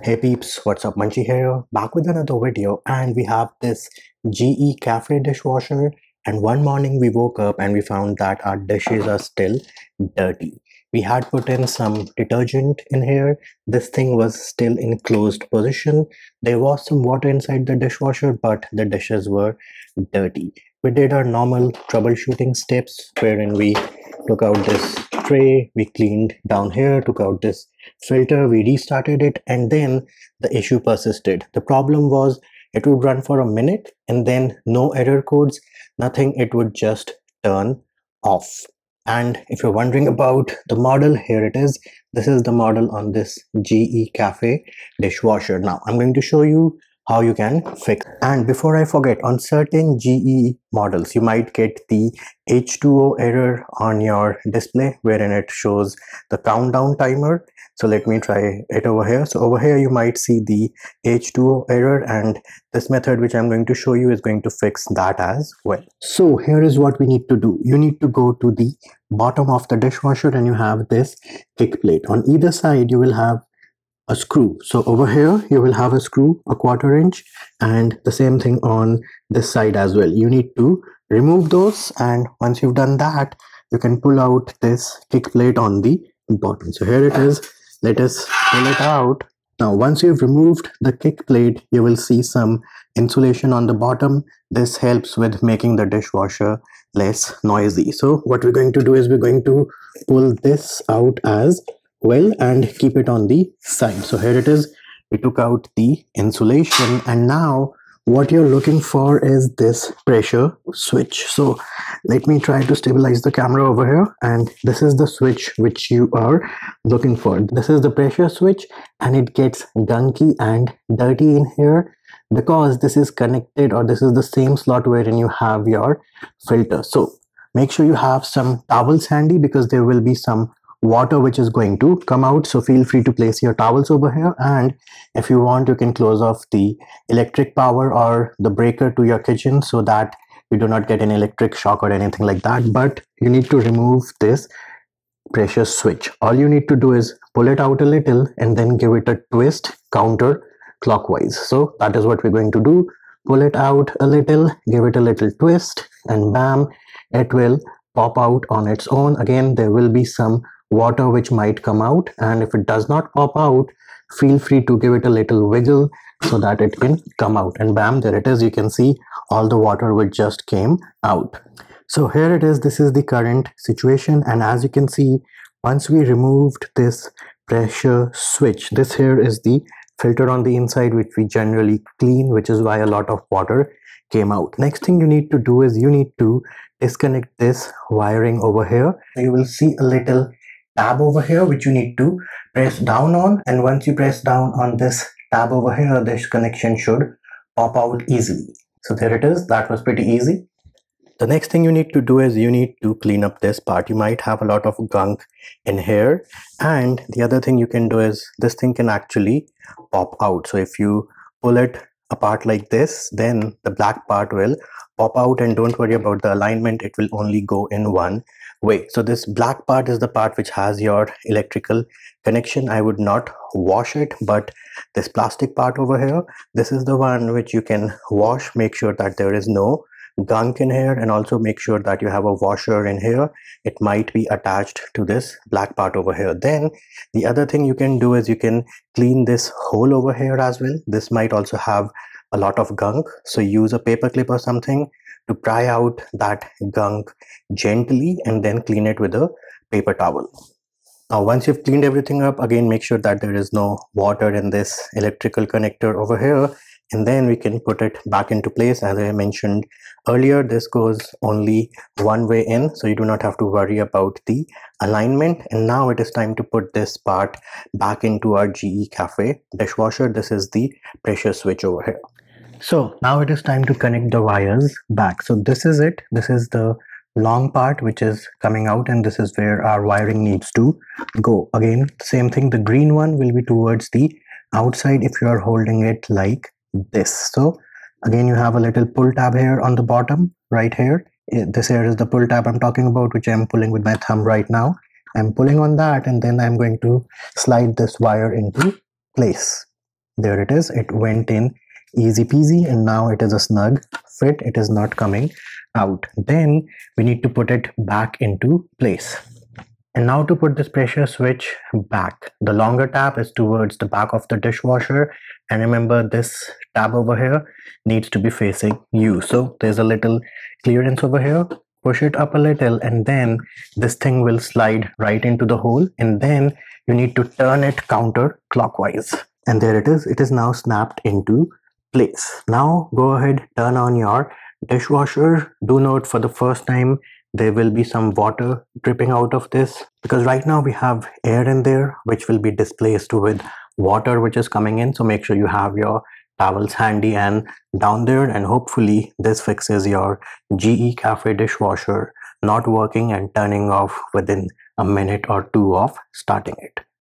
Hey peeps, what's up? Munchie here, back with another video, and we have this GE Cafe dishwasher. And one morning we woke up and we found that our dishes are still dirty. We had put in some detergent in here. This thing was still in closed position. There was some water inside the dishwasher, but the dishes were dirty. We did our normal troubleshooting steps wherein we took out this tray, we cleaned down here, took out this filter, we restarted it, and then the issue persisted. The problem was it would run for a minute and then no error codes, nothing, it would just turn off. And if you're wondering about the model, here it is. This is the model on this GE Cafe dishwasher. Now I'm going to show you how you can fix. And before I forget, on certain GE models you might get the H2O error on your display wherein it shows the countdown timer. So let me try it over here. So over here you might see the H2O error, and this method which I'm going to show you is going to fix that as well. So here is what we need to do. You need to go to the bottom of the dishwasher and you have this kick plate. On either side you will have a screw. So over here you will have a screw, a 1/4 inch, and the same thing on this side as well. You need to remove those, and once you've done that you can pull out this kick plate on the bottom. So here it is. Let us pull it out. Now once you've removed the kick plate, you will see some insulation on the bottom. This helps with making the dishwasher less noisy. So what we're going to do is we're going to pull this out as well and keep it on the side. So here it is. We took out the insulation, and now what you're looking for is this pressure switch. So let me try to stabilize the camera over here, and this is the switch which you are looking for. This is the pressure switch, and it gets gunky and dirty in here because this is connected, or this is the same slot wherein you have your filter. So make sure you have some towels handy because there will be some water which is going to come out. So feel free to place your towels over here, and if you want you can close off the electric power or the breaker to your kitchen so that you do not get an electric shock or anything like that. But you need to remove this pressure switch. All you need to do is pull it out a little and then give it a twist counterclockwise. So that is what we're going to do. Pull it out a little, give it a little twist, and bam, it will pop out on its own. Again, there will be some water which might come out, and if it does not pop out, feel free to give it a little wiggle so that it can come out, and bam, there it is. You can see all the water which just came out. So here it is. This is the current situation, and as you can see, once we removed this pressure switch, this here is the filter on the inside which we generally clean, which is why a lot of water came out. Next thing you need to do is you need to disconnect this wiring over here. You will see a little tab over here which you need to press down on, and once you press down on this tab over here, this connection should pop out easily. So there it is. That was pretty easy. The next thing you need to do is you need to clean up this part. You might have a lot of gunk in here, and the other thing you can do is this thing can actually pop out. So if you pull it apart like this, then the black part will pop out, and don't worry about the alignment, it will only go in one way. So this black part is the part which has your electrical connection. I would not wash it, but this plastic part over here, this is the one which you can wash. Make sure that there is no gunk in here, and also make sure that you have a washer in here. It might be attached to this black part over here. Then the other thing you can do is you can clean this hole over here as well. This might also have a lot of gunk, so use a paper clip or something to pry out that gunk gently and then clean it with a paper towel. Now once you've cleaned everything up, again make sure that there is no water in this electrical connector over here, and then we can put it back into place. As I mentioned earlier, this goes only one way in, so you do not have to worry about the alignment. And now it is time to put this part back into our GE Cafe dishwasher. This is the pressure switch over here. So now it is time to connect the wires back. So this is it. This is the long part which is coming out, and this is where our wiring needs to go. Again, same thing. The green one will be towards the outside if you are holding it like this. So again, you have a little pull tab here on the bottom right here. This here is the pull tab I'm talking about, which I'm pulling with my thumb right now. I'm pulling on that, and then I'm going to slide this wire into place. There it is. It went in easy peasy, and now it is a snug fit. It is not coming out. Then we need to put it back into place. And now to put this pressure switch back, the longer tab is towards the back of the dishwasher, and remember this tab over here needs to be facing you. So there's a little clearance over here. Push it up a little, and then this thing will slide right into the hole, and then you need to turn it counterclockwise. And there it is. It is now snapped into place. Now go ahead, turn on your dishwasher. Do note, for the first time there will be some water dripping out of this, because right now we have air in there which will be displaced with water which is coming in. So make sure you have your towels handy and down there, and hopefully this fixes your GE Cafe dishwasher not working and turning off within a minute or two of starting it.